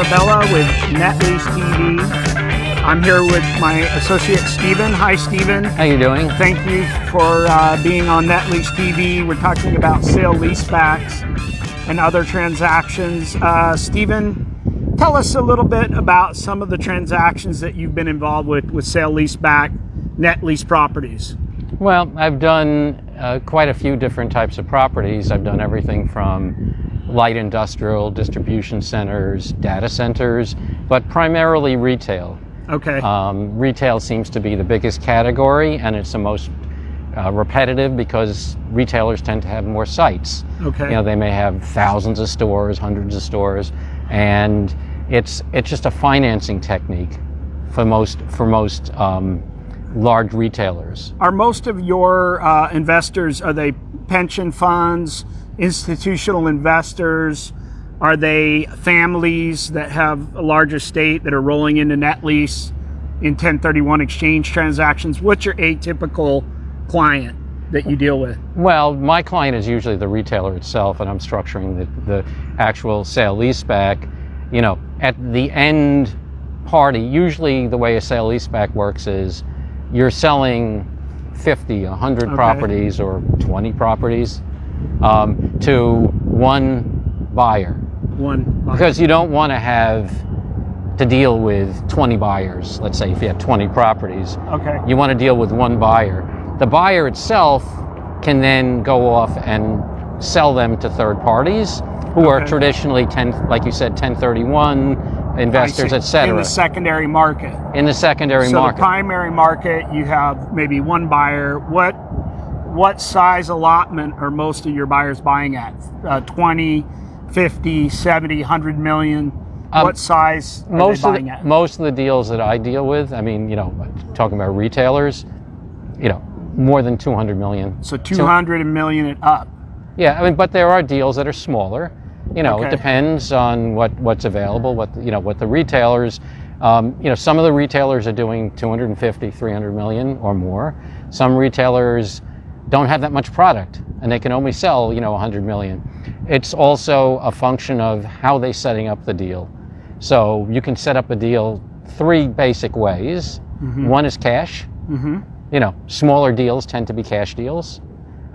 Isabella with NetLease TV. I'm here with my associate Stephen. Hi, Stephen. How you doing? Thank you for being on NetLease TV. We're talking about sale-leasebacks and other transactions. Stephen, tell us a little bit about some of the transactions that you've been involved with sale-leaseback, net lease properties. Well, I've done quite a few different types of properties. I've done everything from light industrial, distribution centers, data centers, but primarily retail. Okay. Retail seems to be the biggest category, and it's the most repetitive because retailers tend to have more sites. Okay. You know, they may have thousands of stores, hundreds of stores, and it's just a financing technique for most large retailers. Are most of your investors, are they pension funds, institutional investors? Are they families that have a large estate that are rolling into net lease in 1031 exchange transactions? What's your atypical client that you deal with? Well, my client is usually the retailer itself, and I'm structuring the actual sale-leaseback. You know, at the end party, usually the way a sale-leaseback works is you're selling 50, 100 properties or 20 properties to one buyer. Because you don't want to have to deal with 20 buyers. Let's say if you have 20 properties, you want to deal with one buyer. The buyer itself can then go off and sell them to third parties who are traditionally, like you said, 1031 investors, etc. In the secondary market. In the secondary market. So the primary market, you have maybe one buyer. What size allotment are most of your buyers buying at? 20, 50, 70, 100 million? What size are they buying at? Most of the deals that I deal with, I mean, you know, talking about retailers, you know, more than 200 million. So 200 million and up. Yeah, I mean, but there are deals that are smaller. You know, it depends on what's available, what the retailers, you know, some of the retailers are doing 250, 300 million or more. Some retailers don't have that much product and they can only sell, you know, 100 million. It's also a function of how they're setting up the deal. So you can set up a deal three basic ways. One is cash. You know, smaller deals tend to be cash deals.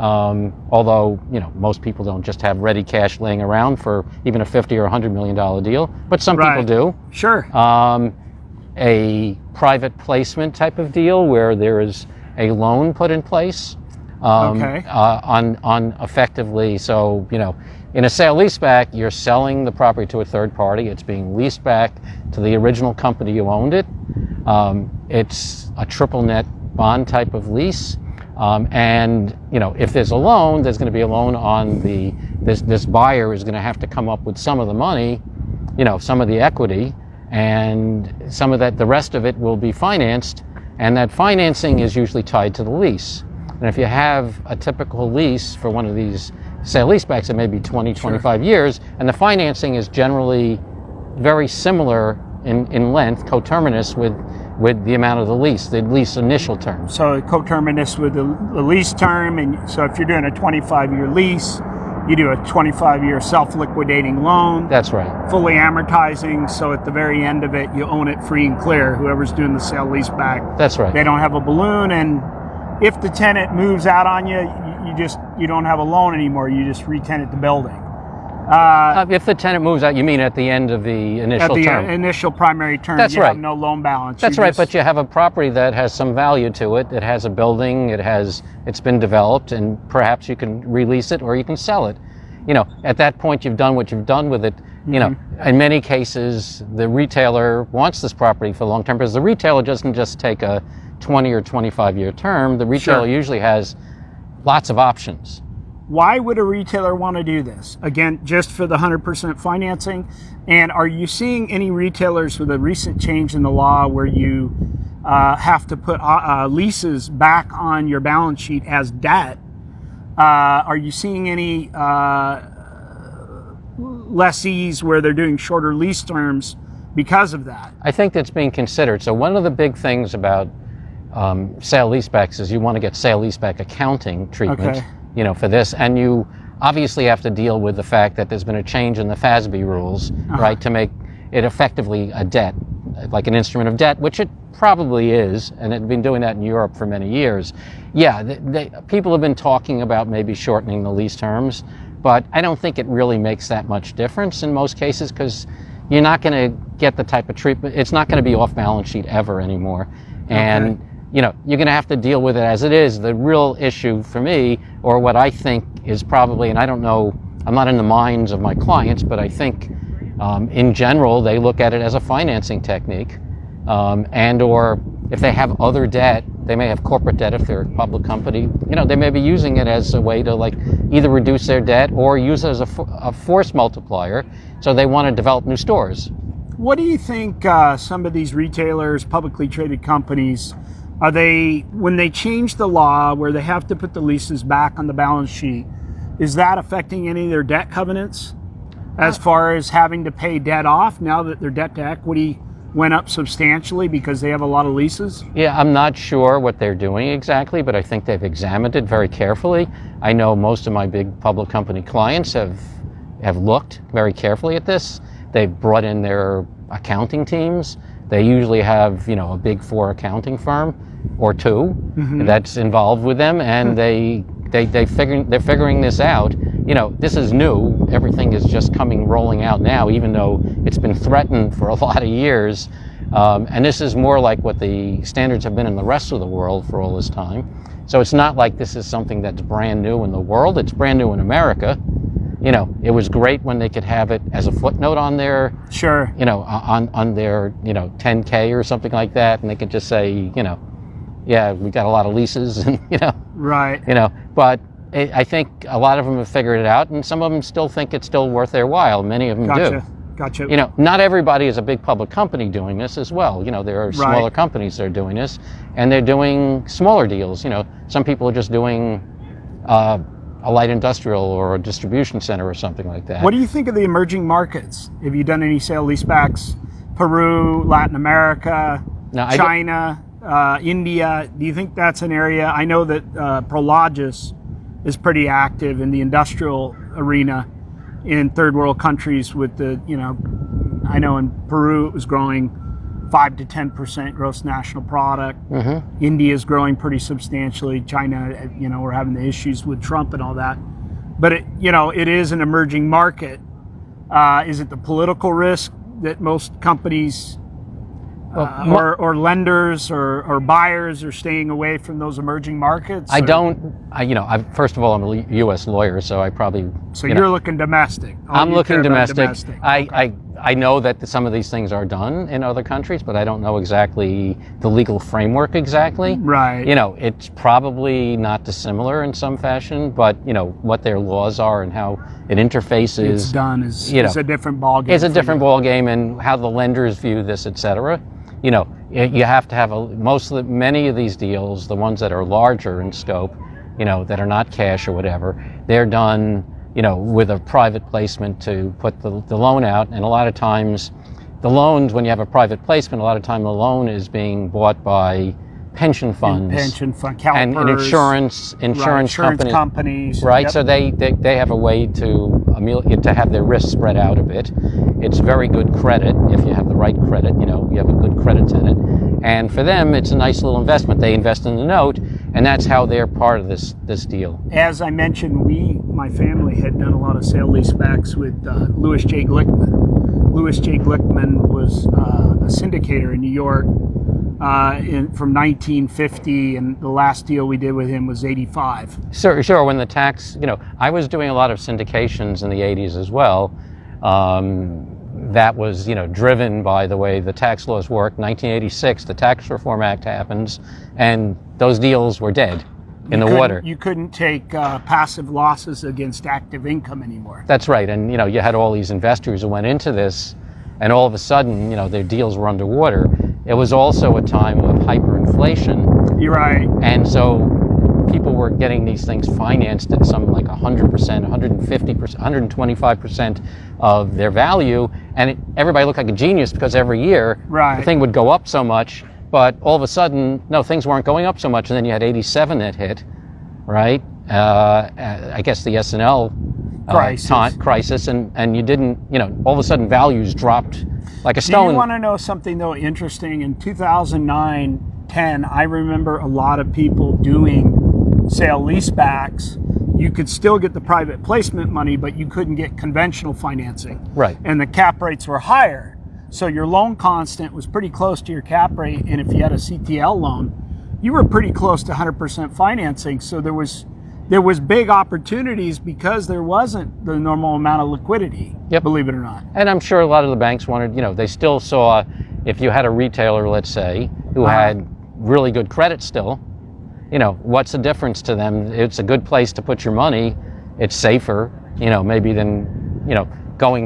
Although, you know, most people don't just have ready cash laying around for even a $50 or $100 million deal, but some people do. Sure. A private placement type of deal where there is a loan put in place on effectively, so, you know, in a sale-leaseback, you're selling the property to a third party. It's being leased back to the original company who owned it. It's a triple net bond type of lease. And, you know, if there's a loan, there's going to be a loan on this buyer is going to have to come up with some of the money, you know, some of the equity, and some of that, the rest of it will be financed, and that financing is usually tied to the lease. And if you have a typical lease for one of these sale-leasebacks, it may be 20, 25 years, and the financing is generally very similar in length, coterminous with the amount of the lease initial term. So coterminous with the lease term, and so if you're doing a 25-year lease, you do a 25-year self-liquidating loan. That's right. Fully amortizing, so at the very end of it, you own it free and clear, whoever's doing the sale-leaseback. That's right. They don't have a balloon, and if the tenant moves out on you, you don't have a loan anymore, you just re-tenant the building. If the tenant moves out, you mean at the end of the initial term? At the initial primary term, That's you right. have no loan balance. That's right, but you have a property that has some value to it. It has a building, it's been developed, and perhaps you can release it or you can sell it. You know, at that point, you've done what you've done with it. You know, in many cases, the retailer wants this property for long term because the retailer doesn't just take a 20 or 25 year term. The retailer usually has lots of options. Why would a retailer want to do this? Again, just for the 100% financing? And are you seeing any retailers with a recent change in the law where you have to put leases back on your balance sheet as debt? Are you seeing any lessees where they're doing shorter lease terms because of that? I think that's being considered. So one of the big things about sale-leasebacks is you want to get sale-leaseback accounting treatment. You know, for this, and you obviously have to deal with the fact that there's been a change in the FASB rules, right, to make it effectively a debt, like an instrument of debt, which it probably is, and it's been doing that in Europe for many years. Yeah, people have been talking about maybe shortening the lease terms, but I don't think it really makes that much difference in most cases, because you're not going to get the type of treatment. It's not going to be off balance sheet ever anymore. And you know, you're going to have to deal with it as it is. The real issue for me, or what I think is probably, and I don't know, I'm not in the minds of my clients, but I think in general they look at it as a financing technique, and or if they have other debt, they may have corporate debt if they're a public company, you know, they may be using it as a way to like either reduce their debt or use it as a force multiplier. So they want to develop new stores. What do you think some of these retailers, publicly traded companies, are they, when they change the law where they have to put the leases back on the balance sheet, is that affecting any of their debt covenants as far as having to pay debt off now that their debt to equity went up substantially because they have a lot of leases? Yeah, I'm not sure what they're doing exactly, but I think they've examined it very carefully. I know most of my big public company clients have looked very carefully at this. They've brought in their accounting teams. They usually have, you know, a big four accounting firm or two that's involved with them, and they're figuring this out. You know, this is new. Everything is just rolling out now, even though it's been threatened for a lot of years. And this is more like what the standards have been in the rest of the world for all this time. So it's not like this is something that's brand new in the world. It's brand new in America. You know, it was great when they could have it as a footnote on their, you know, on their, you know, 10K or something like that, and they could just say, you know, yeah, we got a lot of leases, and you know, you know. But I think a lot of them have figured it out, and some of them still think it's still worth their while. Many of them do. Gotcha. You know, not everybody is a big public company doing this as well. You know, there are smaller companies that are doing this, and they're doing smaller deals. You know, some people are just doing a light industrial or a distribution center or something like that. What do you think of the emerging markets? Have you done any sale-leasebacks? Peru, Latin America, China, India. Do you think that's an area? I know that Prologis is pretty active in the industrial arena in third world countries with the, you know, I know in Peru it was growing 5 to 10% gross national product. India is growing pretty substantially. China, you know, we're having the issues with Trump and all that. But, it, you know, it is an emerging market. Is it the political risk that most companies or lenders or buyers are staying away from those emerging markets? You know, first of all, I'm a U.S. lawyer, so I probably... So you're looking domestic. I'm looking domestic. I know that some of these things are done in other countries, but I don't know exactly the legal framework exactly. Right. You know, it's probably not dissimilar in some fashion, but, you know, what their laws are and how it interfaces... It's done is a different ballgame. It's a different ballgame, and how the lenders view this, et cetera. You know, you have to have many of these deals, the ones that are larger in scope, you know, that are not cash or whatever, they're done, you know, with a private placement to put the loan out. And a lot of times the loans, when you have a private placement, a lot of time the loan is being bought by pension funds, CalPERS, and insurance companies, right? Yep. So they have a way to have their risk spread out a bit. It's very good credit if you have the right credit. You know, you have a good credit tenant, and for them, it's a nice little investment. They invest in the note, and that's how they're part of this deal. As I mentioned, my family had done a lot of sale-leasebacks with Louis J. Glickman. Louis J. Glickman was a syndicator in New York from 1950, and the last deal we did with him was 85. Sure. When the tax, you know, I was doing a lot of syndications in the 80s as well. That was, you know, driven by the way the tax laws work. 1986, the Tax Reform Act happens, and those deals were dead in the water. You couldn't take passive losses against active income anymore. That's right, and you know, you had all these investors who went into this, and all of a sudden, you know, their deals were underwater. It was also a time of hyperinflation. You're right. And so people were getting these things financed at some like 100%, 150%, 125% of their value, and everybody looked like a genius because every year the thing would go up so much, but all of a sudden, no, things weren't going up so much, and then you had 87 that hit, right? I guess the S&L crisis, and you didn't, all of a sudden values dropped like a stone. Do you want to know something though interesting? In 2009-10, I remember a lot of people doing sale-leasebacks. You could still get the private placement money, but you couldn't get conventional financing. Right. And the cap rates were higher. So your loan constant was pretty close to your cap rate. And if you had a CTL loan, you were pretty close to 100% financing. So there was big opportunities because there wasn't the normal amount of liquidity, believe it or not. And I'm sure a lot of the banks wanted, they still saw, if you had a retailer, let's say, who had really good credit still, what's the difference to them? It's a good place to put your money. It's safer, maybe than,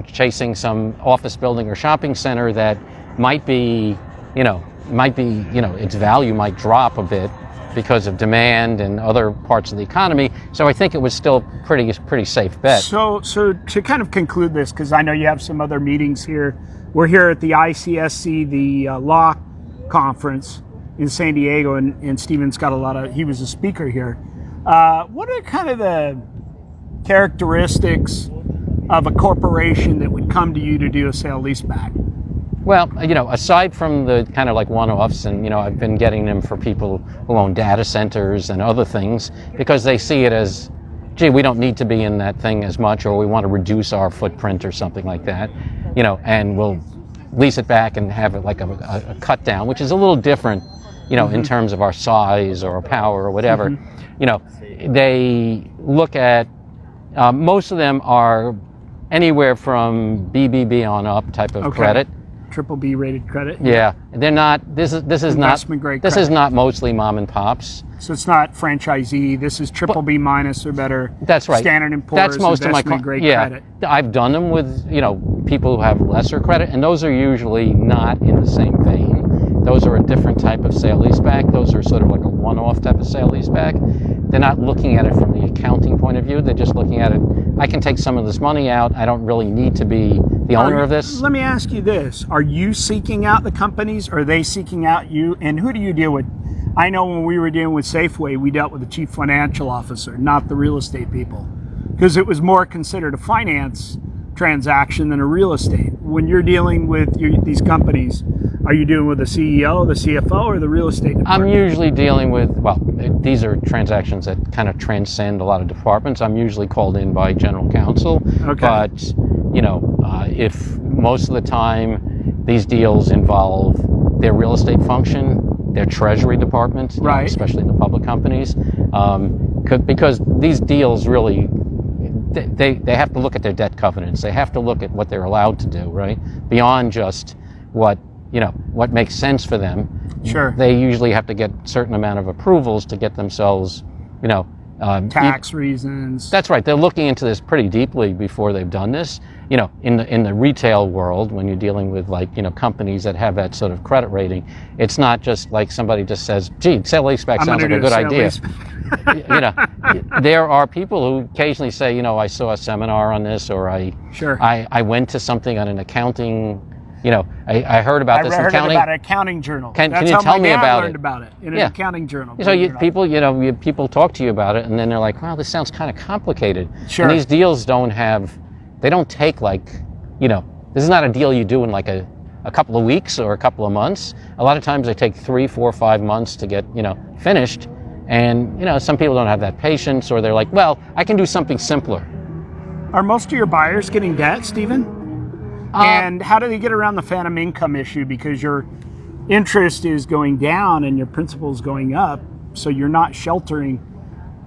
chasing some office building or shopping center that might be, its value might drop a bit because of demand and other parts of the economy. So I think it was still pretty safe bet. So to kind of conclude this, because I know you have some other meetings here. We're here at the ICSC, the law conference in San Diego, and Steven's got he was a speaker here. What are kind of the characteristics of a corporation that would come to you to do a sale-leaseback? Well, aside from the kind of like one-offs, and I've been getting them for people who own data centers and other things, because they see it as, gee, we don't need to be in that thing as much, or we want to reduce our footprint or something like that, and we'll lease it back and have it like a cut down, which is a little different, in terms of our size or our power or whatever. They look at, most of them are anywhere from BBB on up type of credit. Triple B rated credit. Yeah, they're not. This is investment grade. This is not mostly mom and pops. So it's not franchisee. This is triple B minus or better. That's right. Standard & Poor's. That's most of my grade credit. I've done them with people who have lesser credit, and those are usually not in the same vein. Those are a different type of sale-leaseback. Those are sort of like a one-off type of sale-leaseback. They're not looking at it from the accounting point of view. They're just looking at it, I can take some of this money out. I don't really need to be the owner of this. Let me ask you this. Are you seeking out the companies? Or are they seeking out you? And who do you deal with? I know when we were dealing with Safeway, we dealt with the chief financial officer, not the real estate people. Because it was more considered a finance transaction than a real estate. When you're dealing with these companies, are you dealing with the CEO, the CFO, or the real estate department? I'm usually dealing with, these are transactions that kind of transcend a lot of departments. I'm usually called in by general counsel. Okay. But, if most of the time these deals involve their real estate function, their treasury department, right, especially in the public companies, because these deals really, they have to look at their debt covenants. They have to look at what they're allowed to do, right? Beyond just what makes sense for them. Sure. They usually have to get a certain amount of approvals to get themselves, tax reasons. That's right. They're looking into this pretty deeply before they've done this. In the retail world, when you're dealing with companies that have that sort of credit rating, it's not just like somebody just says, "Gee, sale-leaseback sounds like a good idea." There are people who occasionally say, I saw a seminar on this, or I went to something on an accounting. I heard about this in accounting. I heard about an accounting journal. Can you tell me about it? Learned about it in an accounting journal. So people talk to you about it, and then they're like, "Wow, this sounds kind of complicated." Sure. And these deals don't take this is not a deal you do in like a couple of weeks or a couple of months. A lot of times they take 3, 4, 5 months to get finished, and some people don't have that patience, or they're like, "Well, I can do something simpler." Are most of your buyers getting debt, Stephen? And how do they get around the phantom income issue? Because your interest is going down and your principal is going up, so you're not sheltering.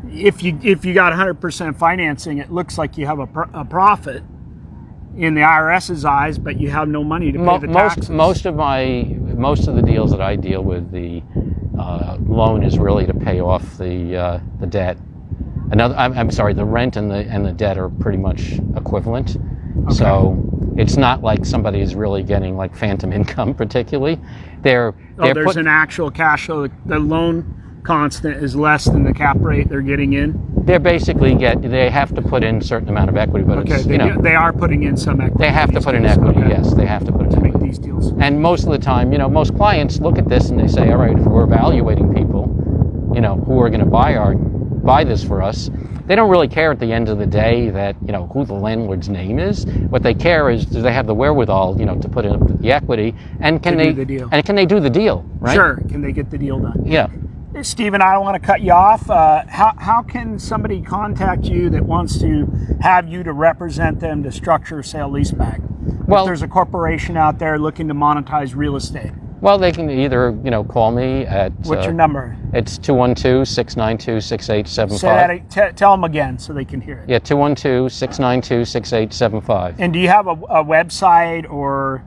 If you got 100% financing, it looks like you have a profit in the IRS's eyes, but you have no money to pay the taxes. Most of the deals that I deal with, the loan is really to pay off the debt. The rent and the debt are pretty much equivalent. Okay. So it's not like somebody is really getting like phantom income particularly. There's an actual cash flow. The loan constant is less than the cap rate they're getting in. They basically they have to put in a certain amount of equity, but they are putting in some equity. They have to put in equity. Okay. Yes, they have to put in equity to make these deals. And most of the time, most clients look at this and they say, all right, if we're evaluating people, who are going to buy this for us, they don't really care at the end of the day that, you know, who the landlord's name is. What they care is, do they have the wherewithal, you know, to put in the equity, and can they do the deal. And can they do the deal, right? Sure. Can they get the deal done? Yeah. Hey, Stephen, I don't want to cut you off. How can somebody contact you that wants to have you to represent them to structure a sale-leaseback? Well, if there's a corporation out there looking to monetize real estate. Well, they can either, you know, call me at... What's your number? It's 212-692-6875. Say that, tell them again so they can hear it. Yeah, 212-692-6875. And do you have a website or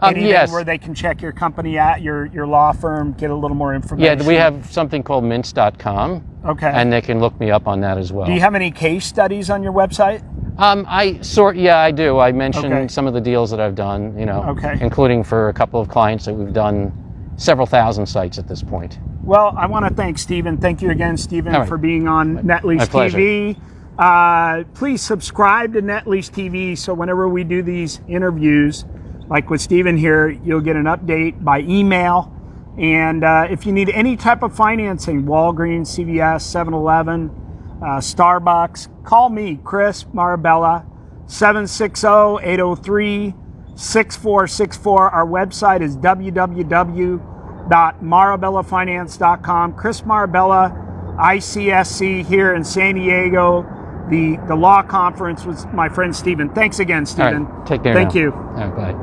anything yes. where they can check your company at, your law firm, get a little more information? Yeah, we have something called mints.com. Okay. And they can look me up on that as well. Do you have any case studies on your website? I do. I mentioned some of the deals that I've done, you know, including for a couple of clients that we've done several thousand sites at this point. Well, I want to thank Stephen. Thank you again, Stephen, for being on Net Lease TV. Please subscribe to Net Lease TV so whenever we do these interviews, like with Stephen here, you'll get an update by email. And if you need any type of financing, Walgreens, CVS, 7-Eleven, Starbucks, call me, Chris Marabella, 760-803-6464. Our website is www.marabellafinance.com. Chris Marabella, ICSC here in San Diego. The law conference with my friend Stephen. Thanks again, Stephen. All right, take care. Thank you. All right, bye.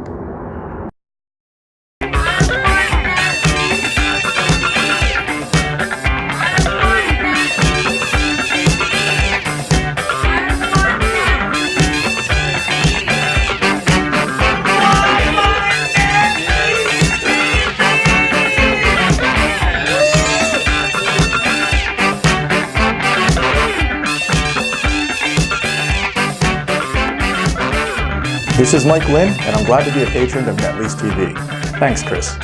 This is Mike Lynn, and I'm glad to be a patron of Net Lease TV. Thanks, Chris.